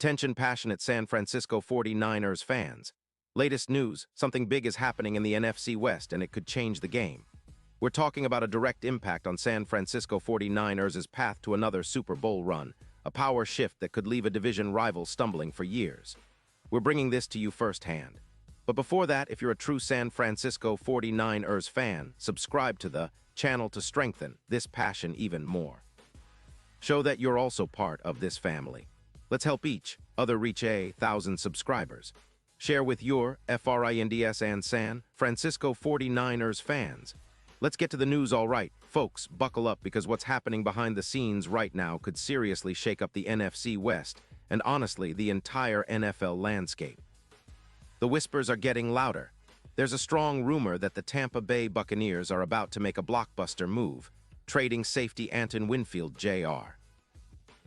Attention passionate San Francisco 49ers fans. Latest news, something big is happening in the NFC West and it could change the game. We're talking about a direct impact on San Francisco 49ers' path to another Super Bowl run, a power shift that could leave a division rival stumbling for years. We're bringing this to you firsthand. But before that, if you're a true San Francisco 49ers fan, subscribe to the channel to strengthen this passion even more. Show that you're also part of this family. Let's help each other reach 1,000 subscribers. Share with your FRINDS and San Francisco 49ers fans. Let's get to the news. All right, folks, buckle up because what's happening behind the scenes right now could seriously shake up the NFC West and honestly the entire NFL landscape. The whispers are getting louder. There's a strong rumor that the Tampa Bay Buccaneers are about to make a blockbuster move, trading safety Antoine Winfield Jr.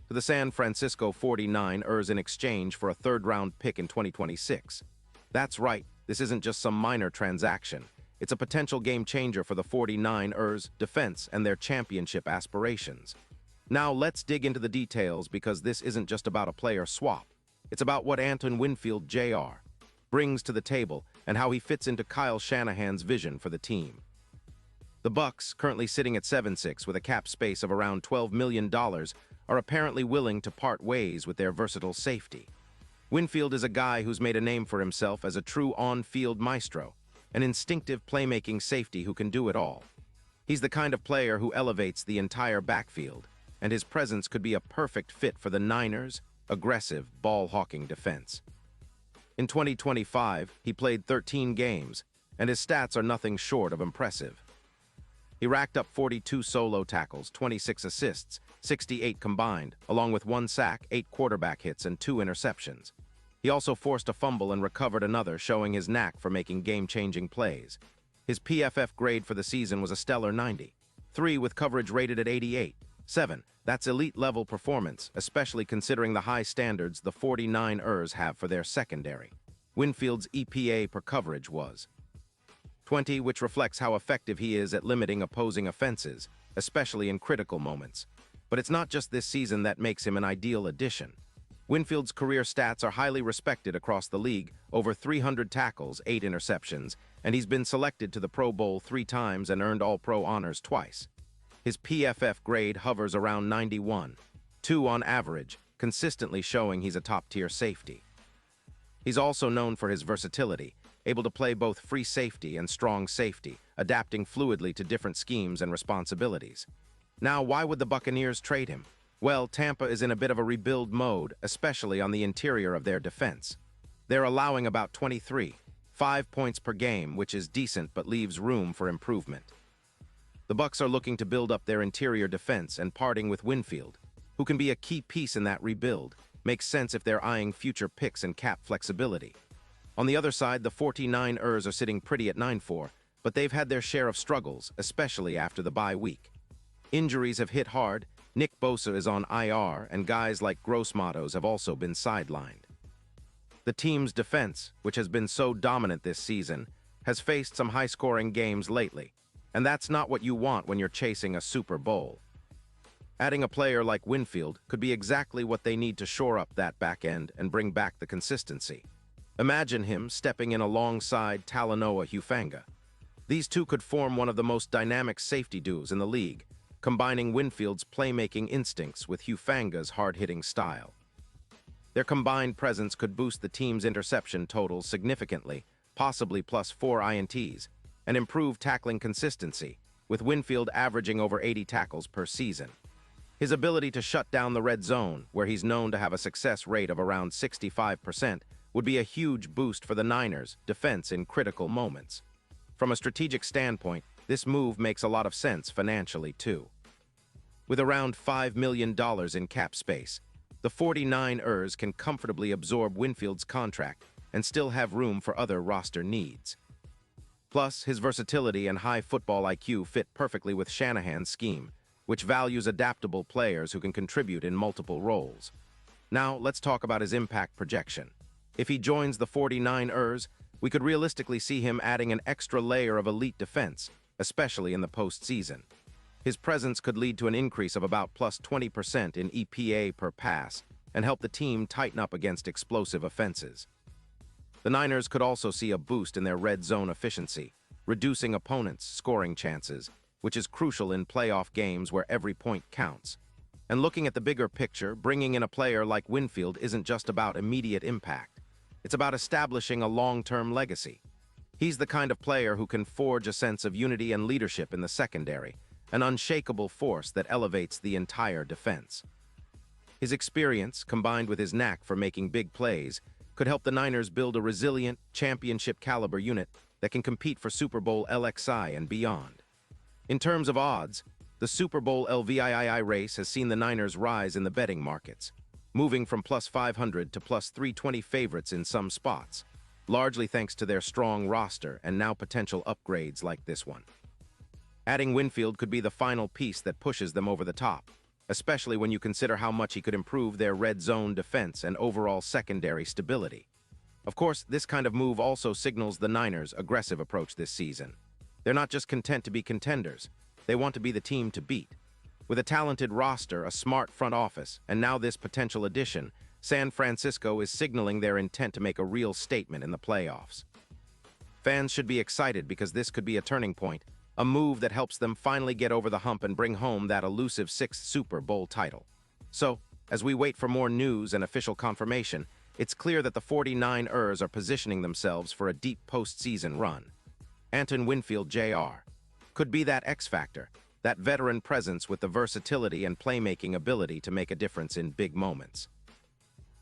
to the San Francisco 49ers in exchange for a third-round pick in 2026. That's right, this isn't just some minor transaction. It's a potential game-changer for the 49ers' defense and their championship aspirations. Now let's dig into the details because this isn't just about a player swap. It's about what Antoine Winfield Jr. brings to the table and how he fits into Kyle Shanahan's vision for the team. The Bucs, currently sitting at 7-6 with a cap space of around $12 million, are apparently willing to part ways with their versatile safety. Winfield is a guy who's made a name for himself as a true on-field maestro, an instinctive playmaking safety who can do it all. He's the kind of player who elevates the entire backfield, and his presence could be a perfect fit for the Niners' aggressive, ball-hawking defense. In 2025, he played 13 games, and his stats are nothing short of impressive. He racked up 42 solo tackles, 26 assists, 68 combined, along with 1 sack, 8 quarterback hits, and 2 interceptions. He also forced a fumble and recovered another, showing his knack for making game-changing plays. His PFF grade for the season was a stellar 90. 3 with coverage rated at 88. 7. That's elite-level performance, especially considering the high standards the 49ers have for their secondary. Winfield's EPA per coverage was 20, which reflects how effective he is at limiting opposing offenses, especially in critical moments. But it's not just this season that makes him an ideal addition. Winfield's career stats are highly respected across the league, over 300 tackles, 8 interceptions, and he's been selected to the Pro Bowl 3 times and earned All-Pro honors twice. His PFF grade hovers around 91, 2 on average, consistently showing he's a top-tier safety. He's also known for his versatility, able to play both free safety and strong safety, adapting fluidly to different schemes and responsibilities. Now, why would the Buccaneers trade him? Well, Tampa is in a bit of a rebuild mode, especially on the interior of their defense. They're allowing about 5 points per game, which is decent but leaves room for improvement. The Bucs are looking to build up their interior defense, and parting with Winfield, who can be a key piece in that rebuild, makes sense if they're eyeing future picks and cap flexibility. On the other side, the 49ers are sitting pretty at 9-4, but they've had their share of struggles, especially after the bye week. Injuries have hit hard, Nick Bosa is on IR, and guys like Gross-Matos have also been sidelined. The team's defense, which has been so dominant this season, has faced some high-scoring games lately, and that's not what you want when you're chasing a Super Bowl. Adding a player like Winfield could be exactly what they need to shore up that back end and bring back the consistency. Imagine him stepping in alongside Talanoa Hufanga. These two could form one of the most dynamic safety duos in the league, combining Winfield's playmaking instincts with Hufanga's hard-hitting style. Their combined presence could boost the team's interception totals significantly, possibly plus 4 INTs, and improve tackling consistency, with Winfield averaging over 80 tackles per season. His ability to shut down the red zone, where he's known to have a success rate of around 65%, would be a huge boost for the Niners' defense in critical moments. From a strategic standpoint, this move makes a lot of sense financially, too. With around $5 million in cap space, the 49ers can comfortably absorb Winfield's contract and still have room for other roster needs. Plus, his versatility and high football IQ fit perfectly with Shanahan's scheme, which values adaptable players who can contribute in multiple roles. Now, let's talk about his impact projection. If he joins the 49ers, we could realistically see him adding an extra layer of elite defense, especially in the postseason. His presence could lead to an increase of about plus 20% in EPA per pass, and help the team tighten up against explosive offenses. The Niners could also see a boost in their red zone efficiency, reducing opponents' scoring chances, which is crucial in playoff games where every point counts. And looking at the bigger picture, bringing in a player like Winfield isn't just about immediate impact. It's about establishing a long-term legacy. He's the kind of player who can forge a sense of unity and leadership in the secondary, an unshakable force that elevates the entire defense. His experience, combined with his knack for making big plays, could help the Niners build a resilient, championship-caliber unit that can compete for Super Bowl LXI and beyond. In terms of odds, the Super Bowl LVII race has seen the Niners rise in the betting markets, moving from plus 500 to plus 320 favorites in some spots, largely thanks to their strong roster and now potential upgrades like this one. Adding Winfield could be the final piece that pushes them over the top, especially when you consider how much he could improve their red zone defense and overall secondary stability. Of course, this kind of move also signals the Niners' aggressive approach this season. They're not just content to be contenders, they want to be the team to beat. With a talented roster, a smart front office, and now this potential addition, San Francisco is signaling their intent to make a real statement in the playoffs. Fans should be excited because this could be a turning point, a move that helps them finally get over the hump and bring home that elusive 6th Super Bowl title. So, as we wait for more news and official confirmation, it's clear that the 49ers are positioning themselves for a deep postseason run. Antoine Winfield Jr. could be that X factor, that veteran presence with the versatility and playmaking ability to make a difference in big moments.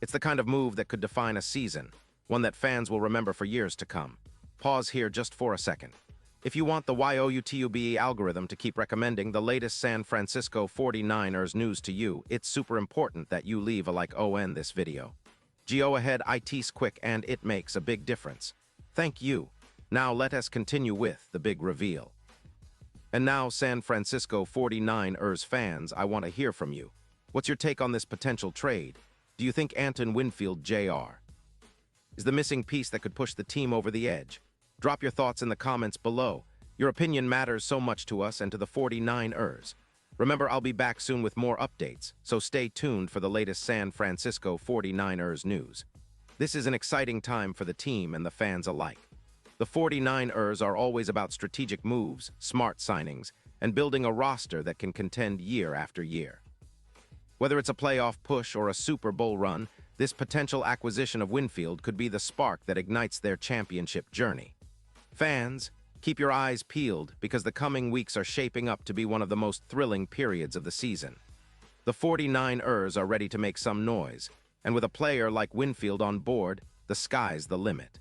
It's the kind of move that could define a season, one that fans will remember for years to come. Pause here just for a second. If you want the YOUTUBE algorithm to keep recommending the latest San Francisco 49ers news to you, it's super important that you leave a like on this video. Go ahead, it's quick and it makes a big difference. Thank you. Now let us continue with the big reveal. And now, San Francisco 49ers fans, I want to hear from you. What's your take on this potential trade? Do you think Antoine Winfield Jr. is the missing piece that could push the team over the edge? Drop your thoughts in the comments below. Your opinion matters so much to us and to the 49ers. Remember, I'll be back soon with more updates, so stay tuned for the latest San Francisco 49ers news. This is an exciting time for the team and the fans alike. The 49ers are always about strategic moves, smart signings, and building a roster that can contend year after year. Whether it's a playoff push or a Super Bowl run, this potential acquisition of Winfield could be the spark that ignites their championship journey. Fans, keep your eyes peeled because the coming weeks are shaping up to be one of the most thrilling periods of the season. The 49ers are ready to make some noise, and with a player like Winfield on board, the sky's the limit.